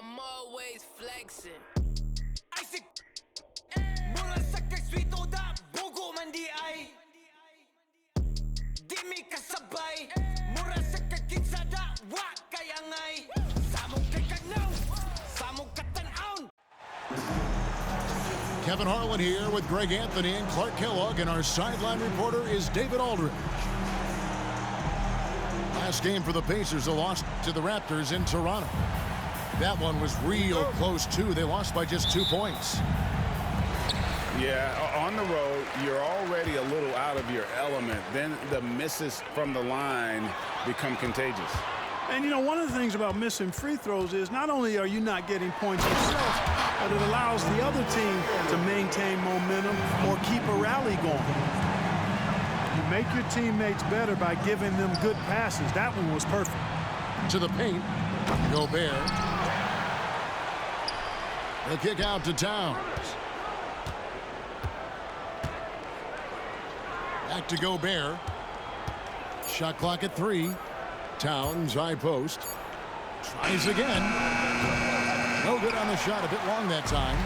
I'm always flexing. Isaac mula sa kaswito da bugo man di ay di mi kasabay mura sa kakitsa da wa kayangay samong kakagnaw samong katanaon. Kevin Harlan here with Greg Anthony and Clark Kellogg, and our sideline reporter is David Aldridge. Last game for the Pacers, a loss to the Raptors in Toronto. That one was real close, too. They lost by just 2 points. Yeah, on the road, you're already a little out of your element. Then the misses from the line become contagious. And, you know, one of the things about missing free throws is not only are you not getting points yourself, but it allows the other team to maintain momentum or keep a rally going. You make your teammates better by giving them good passes. That one was perfect. To the paint, Gobert. The kick out to Towns. Back to Gobert. Shot clock at 3. Towns, high post. Tries again. No good on the shot. A bit long that time.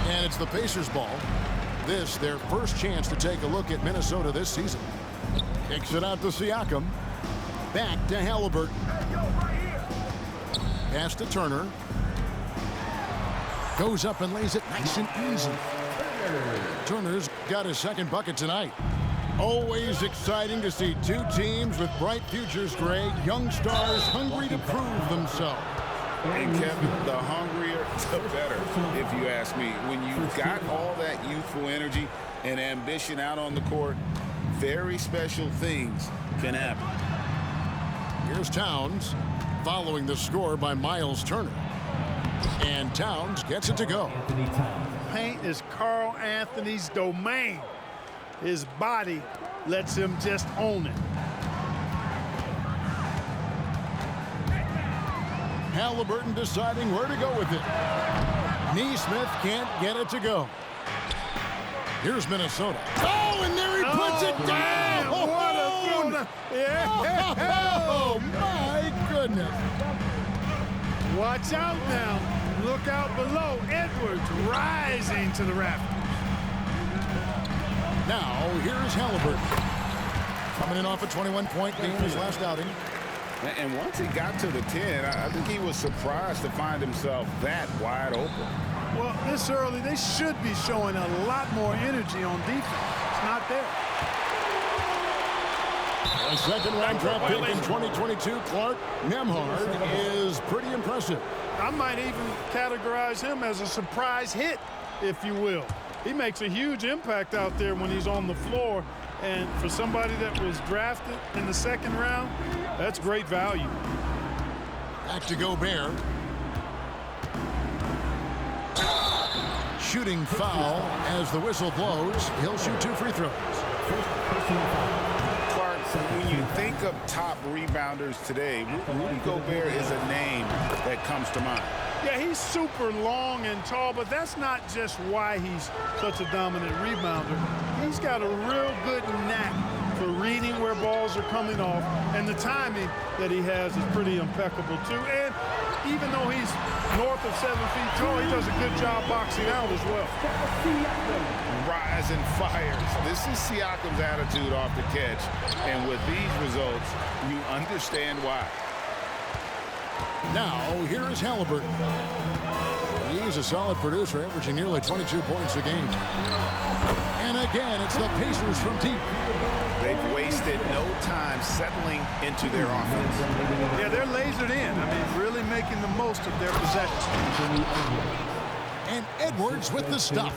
And it's the Pacers' ball. This, their first chance to take a look at Minnesota this season. Kicks it out to Siakam. Back to Halliburton. Pass to Turner. Goes up and lays it nice and easy. Turner's got his second bucket tonight. Always exciting to see two teams with bright futures, Greg. Young stars hungry to prove themselves. And Kevin, the hungrier, the better, if you ask me. When you've got all that youthful energy and ambition out on the court, very special things can happen. Here's Towns, following the score by Miles Turner. And Towns gets it to go. Paint is Carl Anthony's domain. His body lets him just own it. Halliburton deciding where to go with it. Neesmith can't get it to go. Here's Minnesota. Oh, and there he puts it down! Man, what a throw! Yeah. Oh, my goodness. Watch out now. Look out below. Edwards rising to the rafters. Now, here's Halliburton. Coming in off a 21-point game his last outing. And once he got to the 10, I think he was surprised to find himself that wide open. Well, this early, they should be showing a lot more energy on defense. It's not there. A second-round draft pick in 2022, Clark Nembhard, is pretty impressive. I might even categorize him as a surprise hit, if you will. He makes a huge impact out there when he's on the floor. And for somebody that was drafted in the second round, that's great value. Back to Gobert. Shooting foul as the whistle blows. He'll shoot 2 free throws. Clark, when you think of top rebounders today, Rudy Gobert is a name that comes to mind. Yeah, he's super long and tall, but that's not just why he's such a dominant rebounder. He's got a real good knack for reading where balls are coming off, and the timing that he has is pretty impeccable, too. And even though he's north of 7 feet tall, he does a good job boxing out as well. Rise and fires. This is Siakam's attitude off the catch, and with these results, you understand why. Now, here is Halliburton. He's a solid producer, averaging nearly 22 points a game. And again, it's the Pacers from deep. They've wasted no time settling into their offense. Yeah, they're lasered in. I mean, really making the most of their possession. And Edwards with the stuff.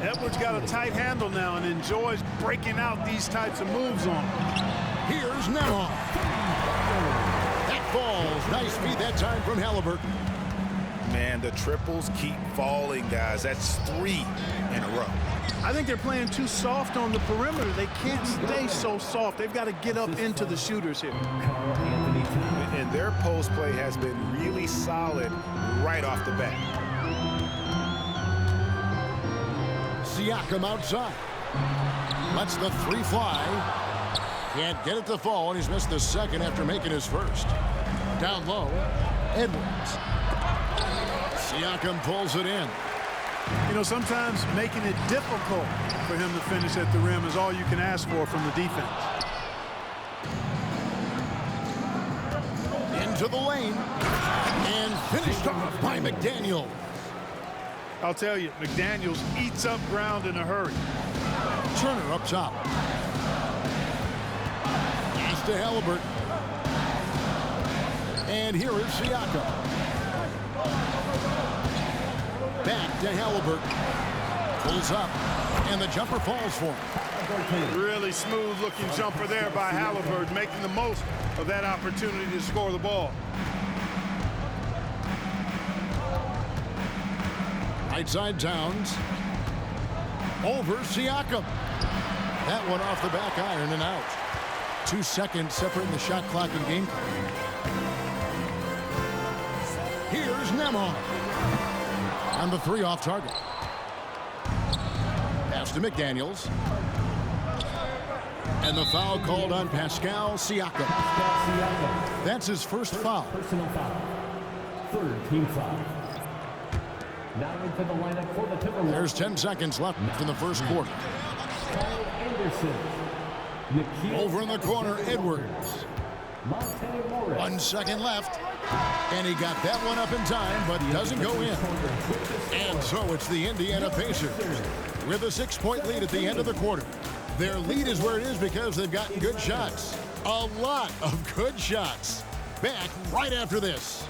Edwards got a tight handle now and enjoys breaking out these types of moves on him. Here's Nembhard. That falls. Nice feed that time from Halliburton. Man, the triples keep falling, guys. That's 3 in a row. I think they're playing too soft on the perimeter. They can't stay so soft. They've got to get up into the shooters here. And their post play has been really solid right off the bat. Siakam outside. Lets the 3 fly. Can't get it to fall, and he's missed the second after making his first. Down low. Edwards. Siakam pulls it in. You know, sometimes making it difficult for him to finish at the rim is all you can ask for from the defense. Into the lane. And finished off by McDaniel. I'll tell you, McDaniels eats up ground in a hurry. Turner up top. Pass to Halliburton. And here is Siakam. Back to Halliburton. Pulls up. And the jumper falls for him. Really smooth-looking jumper there by Halliburton, making the most of that opportunity to score the ball. Right side Towns. Over Siakam. That one off the back iron and out. 2 seconds separating the shot clock and game clock. Here's Nembhard. On the 3 off target. Pass to McDaniels. And the foul called on Pascal Siakam. That's his first foul. Personal foul. 3rd team foul. Now into the lineup for the Timberwolves. There's 10 seconds left in the first quarter. Kyle Anderson. Nikhil Over in the corner, Edwards. Monte Morris. 1 second left. And he got that one up in time, but doesn't go in. And so it's the Indiana Pacers with a 6-point lead at the end of the quarter. Their lead is where it is because they've gotten good shots. A lot of good shots. Back right after this.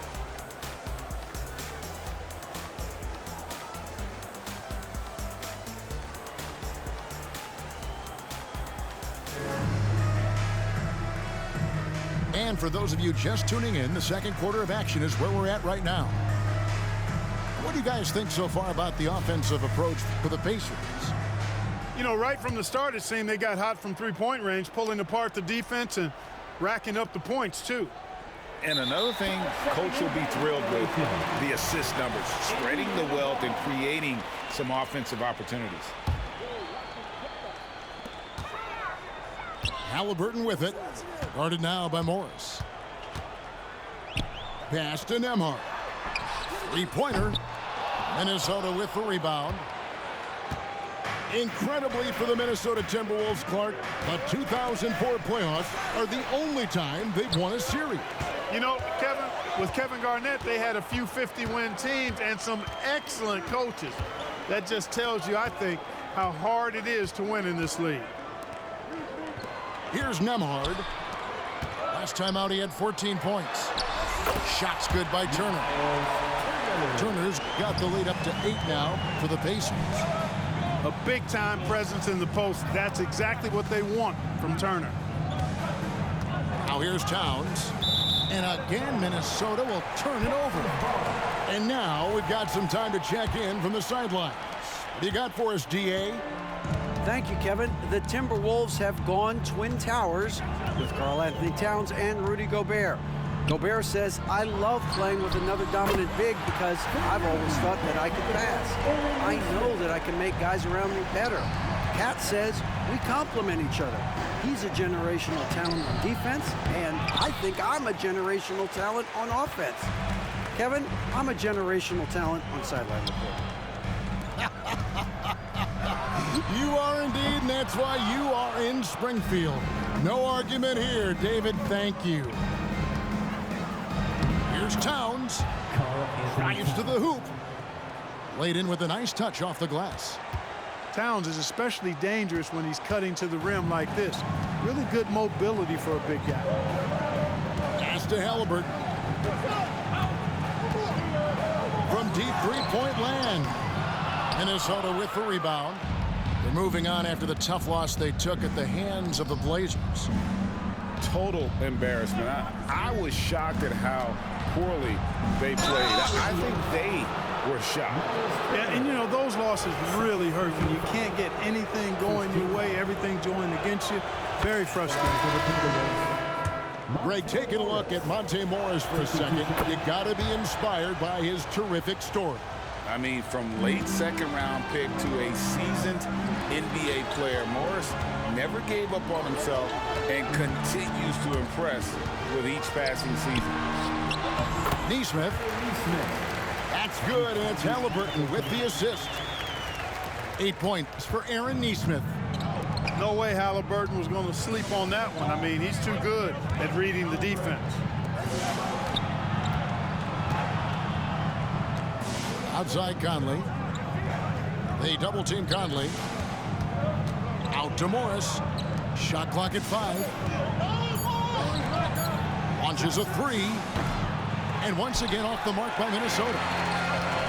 And for those of you just tuning in, the second quarter of action is where we're at right now. What do you guys think so far about the offensive approach for the Pacers? You know, right from the start, it seemed they got hot from three-point range, pulling apart the defense and racking up the points, too. And another thing Coach will be thrilled with, the assist numbers, spreading the wealth and creating some offensive opportunities. Halliburton with it. Guarded now by Morris. Pass to Nembhard. Three-pointer. Minnesota with the rebound. Incredibly for the Minnesota Timberwolves, Clark, the 2004 playoffs are the only time they've won a series. You know, Kevin, with Kevin Garnett, they had a few 50-win teams and some excellent coaches. That just tells you, I think, how hard it is to win in this league. Here's Nembhard. Last time out, he had 14 points. Shots good by Turner. Turner's got the lead up to 8 now for the Pacers. A big-time presence in the post. That's exactly what they want from Turner. Now here's Towns. And again, Minnesota will turn it over. And now we've got some time to check in from the sidelines. What do you got for us, DA? Thank you, Kevin. The Timberwolves have gone Twin Towers with Karl-Anthony Towns and Rudy Gobert. Gobert says, I love playing with another dominant big because I've always thought that I could pass. I know that I can make guys around me better. Cat says, we complement each other. He's a generational talent on defense, and I think I'm a generational talent on offense. Kevin, I'm a generational talent on sideline reporting. You are indeed, and that's why you are in Springfield. No argument here, David. Thank you. Here's Towns. Drives to the hoop. Laid in with a nice touch off the glass. Towns is especially dangerous when he's cutting to the rim like this. Really good mobility for a big guy. Pass to Halliburton. From deep three-point land. Minnesota with the rebound. They're moving on after the tough loss they took at the hands of the Blazers. Total embarrassment. I was shocked at how poorly they played. I think they were shocked. Yeah, and you know, those losses really hurt when you can't get anything going your way, everything's going against you. Very frustrating. Greg, taking a look at Monte Morris for a second. You got to be inspired by his terrific story. I mean, from late second-round pick to a seasoned NBA player, Morris never gave up on himself and continues to impress with each passing season. Neesmith. That's good, and it's Halliburton with the assist. 8 points for Aaron Neesmith. No way Halliburton was going to sleep on that one. I mean, he's too good at reading the defense. Outside Conley. They double team Conley. Out to Morris. Shot clock at 5. Launches a 3. And once again off the mark by Minnesota.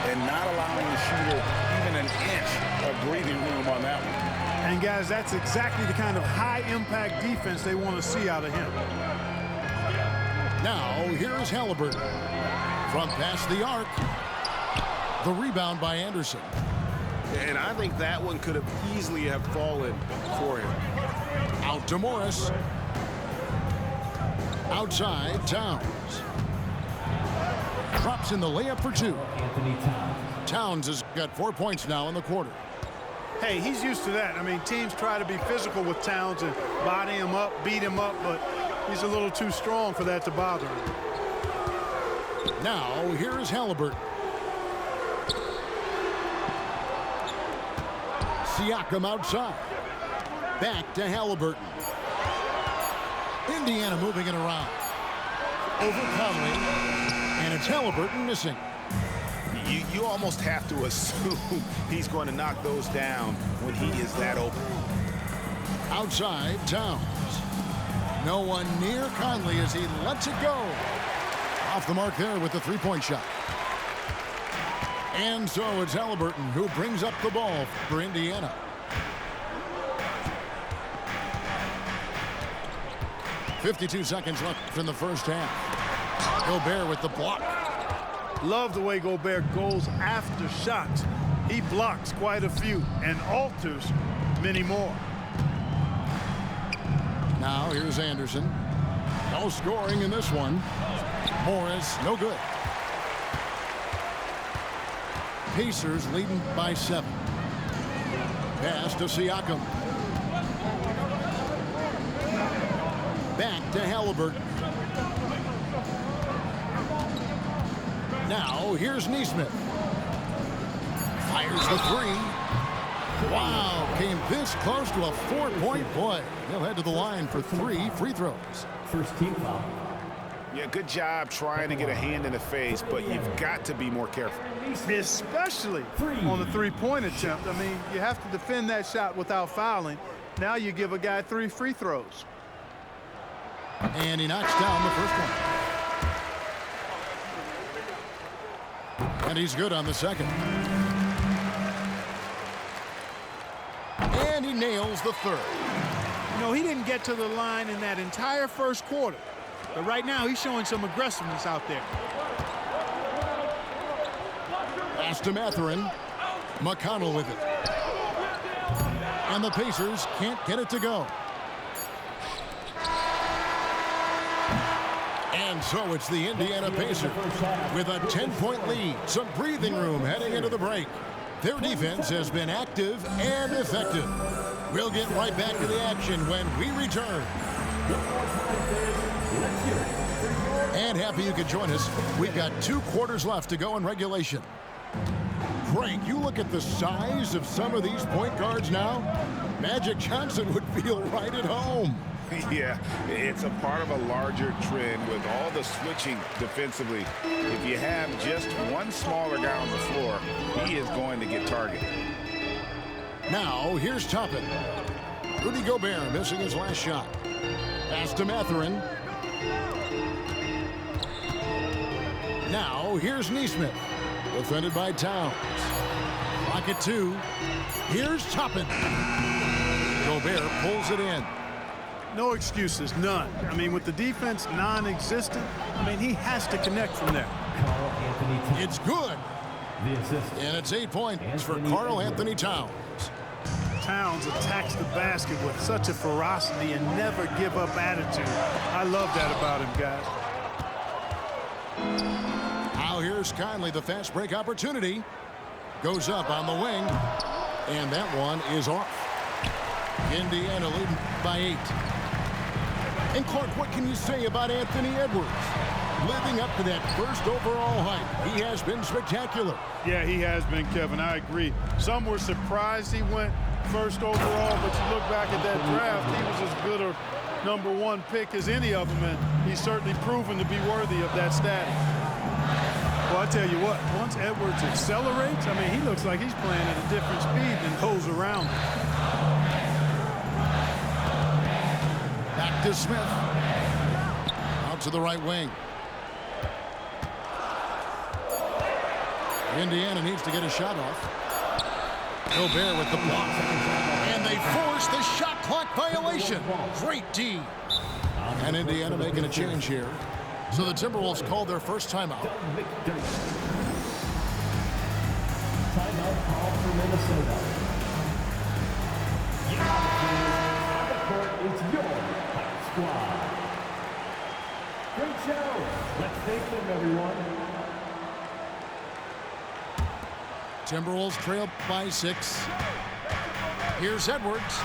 And not allowing the shooter even an inch of breathing room on that one. And guys, that's exactly the kind of high-impact defense they want to see out of him. Now, here is Halliburton. From past the arc. The rebound by Anderson. And I think that one could have easily have fallen for him. Out to Morris. Outside, Towns. Drops in the layup for 2. Anthony Towns. Towns has got 4 points now in the quarter. Hey, he's used to that. I mean, teams try to be physical with Towns and body him up, beat him up, but he's a little too strong for that to bother him. Now, here is Halliburton. Siakam outside. Back to Halliburton. Indiana moving it around. Over Conley. And it's Halliburton missing. You almost have to assume he's going to knock those down when he is that open. Outside, Towns. No one near Conley as he lets it go. Off the mark there with the three-point shot. And so it's Halliburton who brings up the ball for Indiana. .52 seconds left in the first half. Gobert with the block. Love the way Gobert goes after shots. He blocks quite a few and alters many more. Now here's Anderson. No scoring in this one. Morris, no good. Pacers leading by 7. Pass to Siakam. Back to Halliburton. Now here's Neesmith. Fires the 3. Wow, came this close to a 4-point play. He'll head to the line for 3 free throws. First team foul. Yeah, good job trying to get a hand in the face, but you've got to be more careful. Especially on the three-point attempt. I mean, you have to defend that shot without fouling. Now you give a guy 3 free throws. And he knocks down the first one. And he's good on the second. And he nails the third. You know, he didn't get to the line in that entire first quarter. But right now, he's showing some aggressiveness out there. Pass to Mathurin. McConnell with it. And the Pacers can't get it to go. And so it's the Indiana Pacers with a 10-point lead. Some breathing room heading into the break. Their defense has been active and effective. We'll get right back to the action when we return. And happy you could join us. We've got 2 quarters left to go in regulation. Frank, you look at the size of some of these point guards now. Magic Johnson would feel right at home. Yeah, it's a part of a larger trend with all the switching defensively. If you have just one smaller guy on the floor, he is going to get targeted. Now, here's Toppin. Rudy Gobert missing his last shot. Pass to Mathurin. Now, here's Neesmith. Defended by Towns. Clock at 2. Here's Toppin. Gobert pulls it in. No excuses, none. I mean, with the defense non-existent, I mean, he has to connect from there. Carl Anthony Towns. It's good. The assist. And it's 8 points for Carl Anthony Towns. Towns attacks the basket with such a ferocity and never give up attitude. I love that about him, guys. Now here's Conley, the fast break opportunity. Goes up on the wing. And that one is off. Indiana leading by 8. And Clark, what can you say about Anthony Edwards? living up to that first overall hype. He has been spectacular. Yeah, he has been, Kevin. I agree. Some were surprised he went first overall, but you look back at that draft, he was as good a #1 pick as any of them, and he's certainly proven to be worthy of that status. Well, I tell you what, once Edwards accelerates, I mean, he looks like he's playing at a different speed than those around him. Back to Smith. Out to the right wing. Indiana needs to get a shot off. Gobert with the block. And they force the shot clock violation. Great D. And Indiana making a change here. So the Timberwolves called their first timeout. Timeout call for Minnesota. On the court, it's your Hype Squad. Great show. Let's thank them, everyone. Timberwolves trail by 6. Here's Edwards.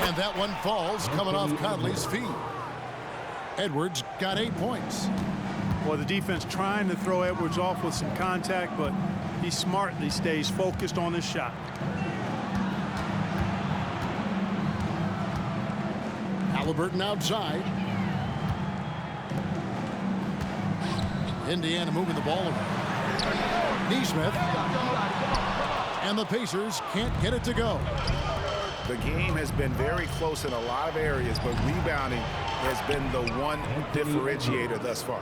And that one falls coming off Conley's feet. Edwards got 8 points. Well, the defense trying to throw Edwards off with some contact, but he smartly stays focused on his shot. Halliburton outside. Indiana moving the ball around. Nesmith. And the Pacers can't get it to go. The game has been very close in a lot of areas, but rebounding has been the one differentiator thus far.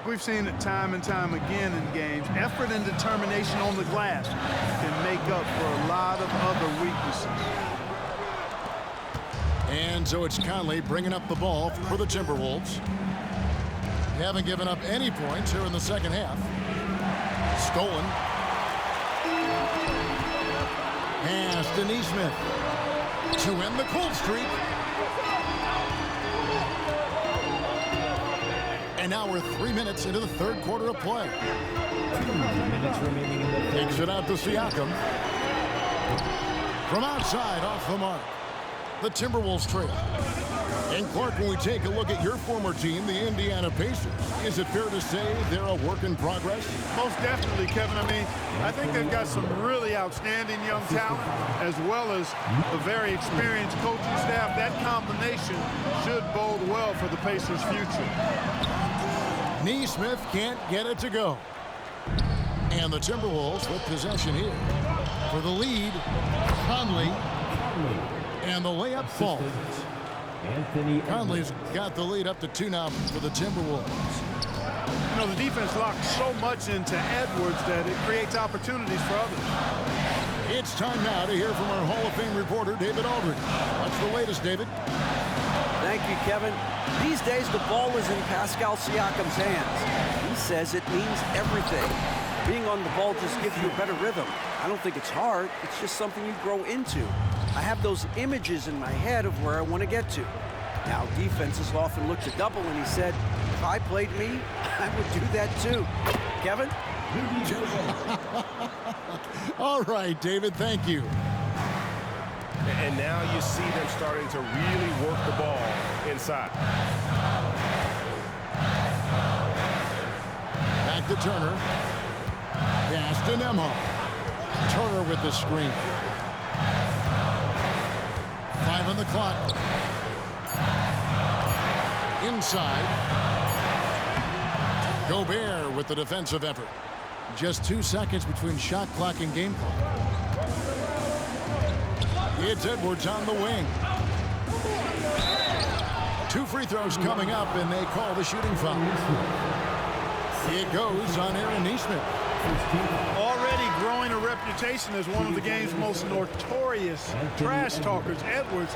We've seen it time and time again in games. Effort and determination on the glass can make up for a lot of other weaknesses. And so it's Conley bringing up the ball for the Timberwolves. They haven't given up any points here in the second half. Stolen. Pass to Nesmith to end the cold streak. And now we're 3 minutes into the third quarter of play. 2 minutes remaining in the third. Takes it out to Siakam. From outside, off the mark. The Timberwolves trail. And Clark, when we take a look at your former team, the Indiana Pacers, is it fair to say they're a work in progress? Most definitely, Kevin. I mean, I think they've got some really outstanding young talent, as well as a very experienced coaching staff. That combination should bode well for the Pacers' future. Nesmith can't get it to go. And the Timberwolves with possession here. For the lead, Conley. And the layup falls. Anthony Conley's got the lead up to 2 now for the Timberwolves. You know, the defense locks so much into Edwards that it creates opportunities for others. It's time now to hear from our Hall of Fame reporter, David Aldridge. What's the latest, David? Thank you, Kevin. These days, the ball is in Pascal Siakam's hands. He says it means everything. Being on the ball just gives you a better rhythm. I don't think it's hard. It's just something you grow into. I have those images in my head of where I want to get to. Now, defenses often look to double, and he said, if I played me, I would do that too. Kevin? All right, David, thank you. And now you see them starting to really work the ball inside. Back to Turner. Pass to Nembhard. Turner with the screen. 5 on the clock. Inside. Gobert with the defensive effort. Just 2 seconds between shot clock and game clock. It's Edwards on the wing. 2 free throws coming up, and they call the shooting foul. It goes on Aaron Nesmith. Already growing a reputation as one of the game's most notorious trash talkers, Edwards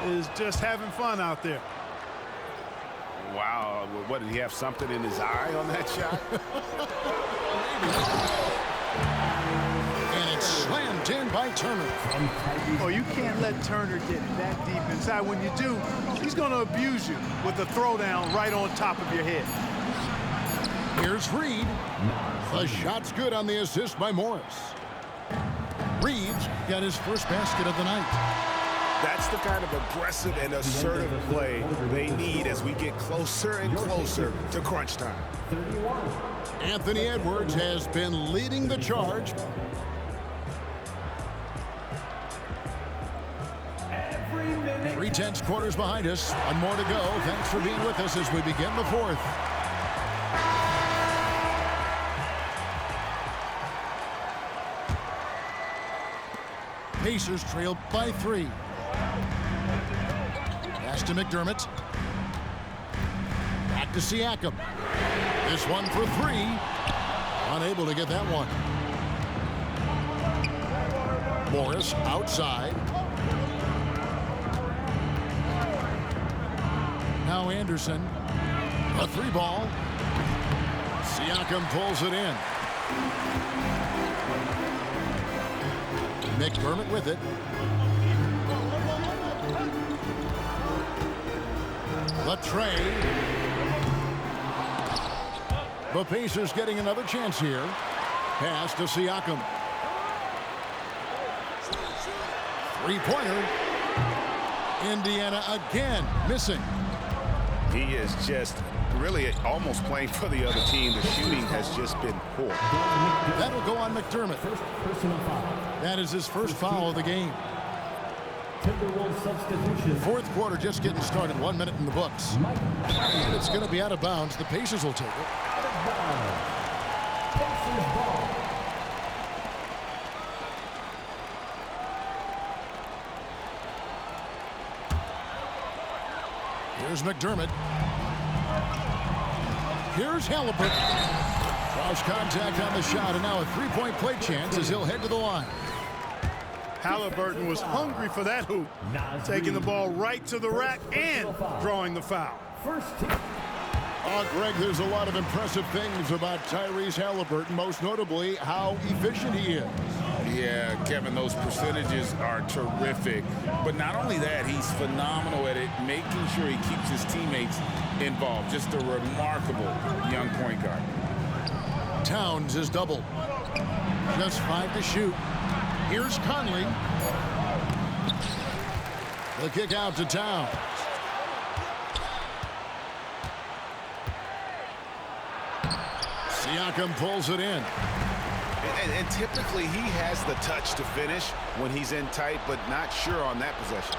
is just having fun out there. Wow, what, did he have something in his eye on that shot? And it's slammed in by Turner. Oh, you can't let Turner get that deep inside. When you do, he's going to abuse you with a throwdown right on top of your head. Here's Reed. The shot's good on the assist by Morris. Reed's got his first basket of the night. That's the kind of aggressive and assertive play they need as we get closer and closer to crunch time. 31. Anthony Edwards has been leading the charge. Every minute. 3/10 quarters behind us. One more to go. Thanks for being with us as we begin the fourth. Pacers trail by 3. Pass to McDermott. Back to Siakam. This one for 3. Unable to get that one. Morris outside. Now Anderson. A 3 ball. Siakam pulls it in. McDermott with it. The tray. The Pacers getting another chance here. Pass to Siakam. 3-pointer. Indiana again missing. He is just really almost playing for the other team. The shooting has just been poor. That'll go on McDermott. First personal foul. That is his first foul of the game. Timberwolves substitution. Fourth quarter just getting started. 1 minute in the books. And it's going to be out of bounds. The Pacers will take it. Pacers ball. Here's McDermott. Here's Halliburton. Cross contact on the shot, and now a 3-point play chance as he'll head to the line. Halliburton was hungry for that hoop, taking the ball right to the rack and drawing the foul. First team. Greg, there's a lot of impressive things about Tyrese Halliburton, most notably how efficient he is. Yeah, Kevin, those percentages are terrific. But not only that, he's phenomenal at it, making sure he keeps his teammates involved. Just a remarkable young point guard. Towns is doubled. Just 5 to shoot. Here's Conley. The kick out to Towns. Siakam pulls it in. And typically he has the touch to finish when he's in tight, but not sure on that possession.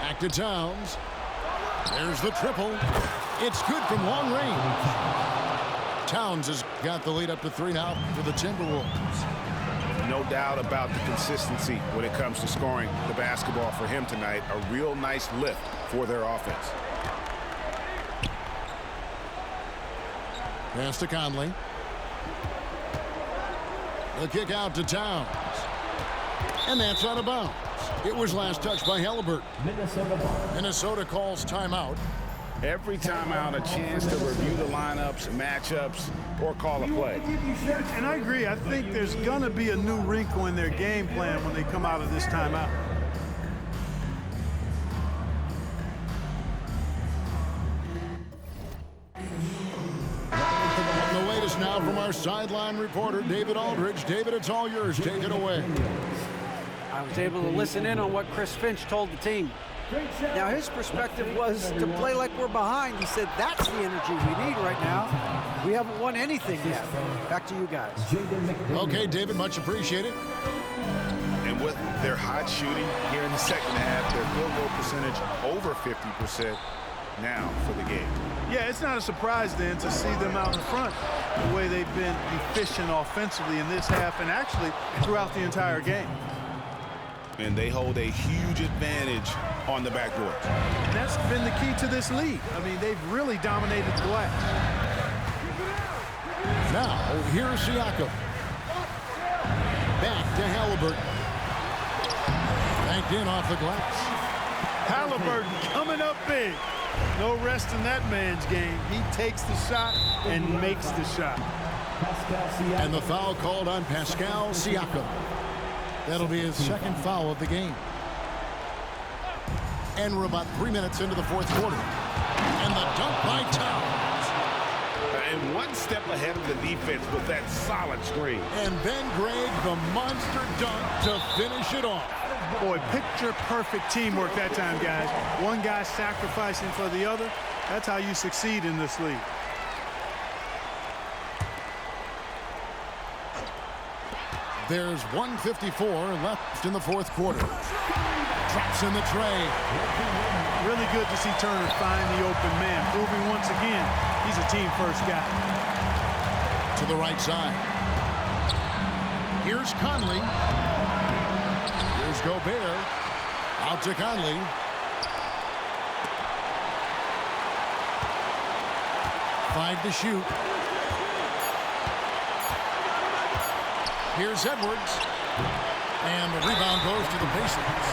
Back to Towns. There's the triple. It's good from long range. Towns has got the lead up to 3 now for the Timberwolves. No doubt about the consistency when it comes to scoring the basketball for him tonight. A real nice lift for their offense. Pass to Conley. The kick out to Towns. And that's out of bounds. It was last touched by Halliburton. Minnesota calls timeout. Every timeout, a chance to review the lineups, matchups, or call a play. And I agree. I think there's going to be a new wrinkle in their game plan when they come out of this timeout. The latest now from our sideline reporter, David Aldridge. David, it's all yours. Take it away. I was able to listen in on what Chris Finch told the team. Now, his perspective was to play like we're behind. He said that's the energy we need right now. We haven't won anything yet. Back to you guys. Okay, David, much appreciated. And with their hot shooting here in the second half, their field goal percentage over 50% now for the game. Yeah, it's not a surprise then to see them out in front the way they've been efficient offensively in this half and actually throughout the entire game. And they hold a huge advantage on the backboard. And that's been the key to this lead. I mean, they've really dominated the glass. Now, here's Siakam. Back to Halliburton. Banked in off the glass. Halliburton coming up big. No rest in that man's game. He takes the shot and makes the shot. And the foul called on Pascal Siakam. That'll be his second foul of the game. And we're about 3 minutes into the fourth quarter. And the dunk by Towns. And one step ahead of the defense with that solid screen. And then Greg, the monster dunk to finish it off. Boy, picture-perfect teamwork that time, guys. One guy sacrificing for the other. That's how you succeed in this league. There's 1:54 left in the fourth quarter. Drops in the tray. Really good to see Turner find the open man, proving once again he's a team-first guy. To the right side. Here's Conley. Here's Gobert. Out to Conley. Five to shoot. Here's Edwards. And the rebound goes to the Pacers.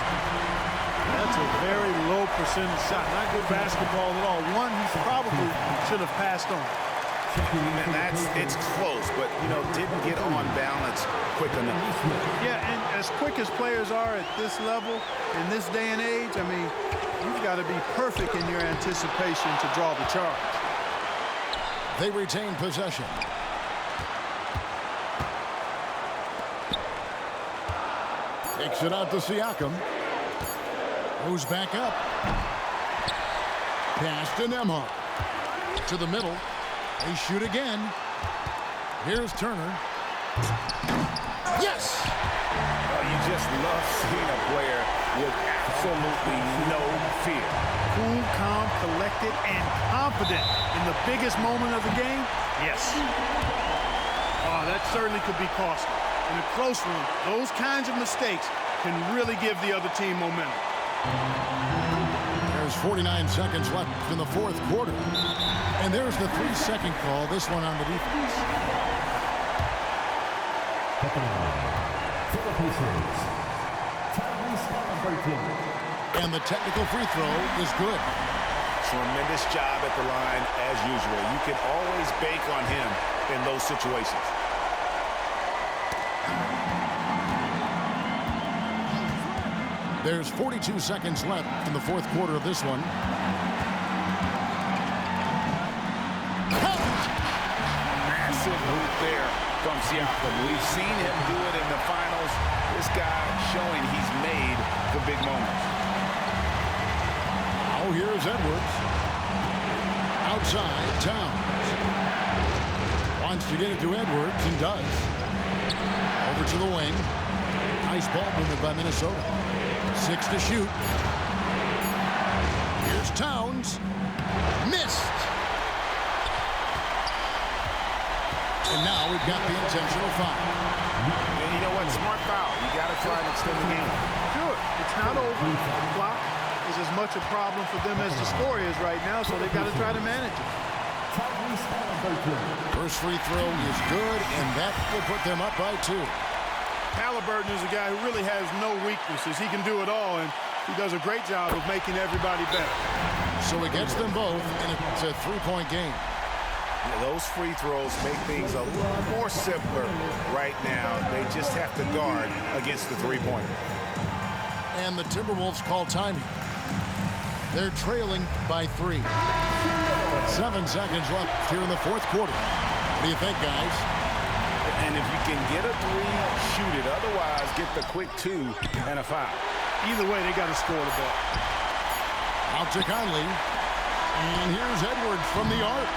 That's a very low percentage shot. Not good basketball at all. One he probably should have passed on. And it's close, but, you know, didn't get on balance quick enough. Yeah, and as quick as players are at this level, in this day and age, I mean, you've got to be perfect in your anticipation to draw the charge. They retain possession. Takes it out to Siakam. Moves back up. Pass to Nembhard. To the middle. They shoot again. Here's Turner. Yes! Oh, you just love seeing a player with absolutely no fear. Cool, calm, collected, and confident in the biggest moment of the game. Yes. Oh, that certainly could be costly. In a close one, those kinds of mistakes can really give the other team momentum. There's 49 seconds left in the fourth quarter. And there's the 3-second call, this one on the defense. And the technical free throw is good. Tremendous job at the line as usual. You can always bank on him in those situations. There's 42 seconds left in the fourth quarter of this one. Massive hoop there from Siakam. We've seen him do it in the finals. This guy showing he's made for big moments. Oh, here's Edwards. Outside, Towns. Wants to get it to Edwards and does. Over to the wing. Nice ball movement by Minnesota. 6 to shoot. Here's Towns. Missed. And now we've got the intentional foul. And you know what? Smart foul. You got to try and extend the game. Sure. It's not over. The clock is as much a problem for them as the score is right now, so they've got to try to manage it. First free throw is good, and that will put them up by 2. Halliburton is a guy who really has no weaknesses. He can do it all, and he does a great job of making everybody better. So he gets them both, and it's a 3-point game. Yeah, those free throws make things a little more simpler right now. They just have to guard against the three-pointer. And the Timberwolves call timing. They're trailing by 3. 7 seconds left here in the fourth quarter. What do you think, guys? And if you can get a 3, shoot it. Otherwise, get the quick 2 and a foul. Either way, they got to score the ball. Out to Conley. And here's Edwards from the arc.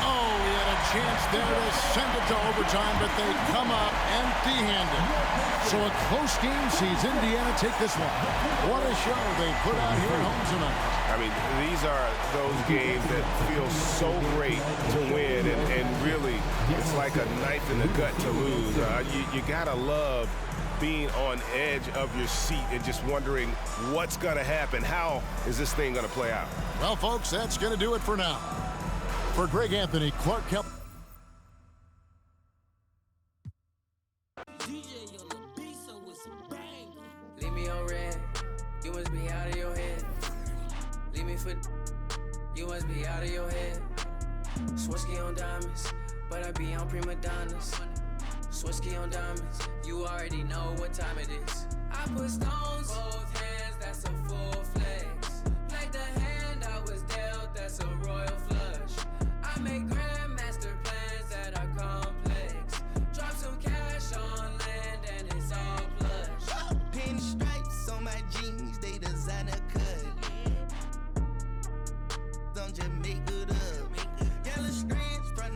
Oh, he had a chance there to send it to overtime, but they come up empty-handed. So a close game sees Indiana take this one. What a show they put out here at home tonight. I mean, these are those games that feel so great to win, and really, it's like a knife in the gut to lose. You gotta love being on edge of your seat and just wondering what's gonna happen. How is this thing gonna play out? Well, folks, that's going to do it for now. For Greg Anthony, Clark Kemp. Leave me on red, you must be out of your head. Leave me for, you must be out of your head. Swirsky on diamonds, but I be on prima donnas. Swirsky on diamonds, you already know what time it is. I put stones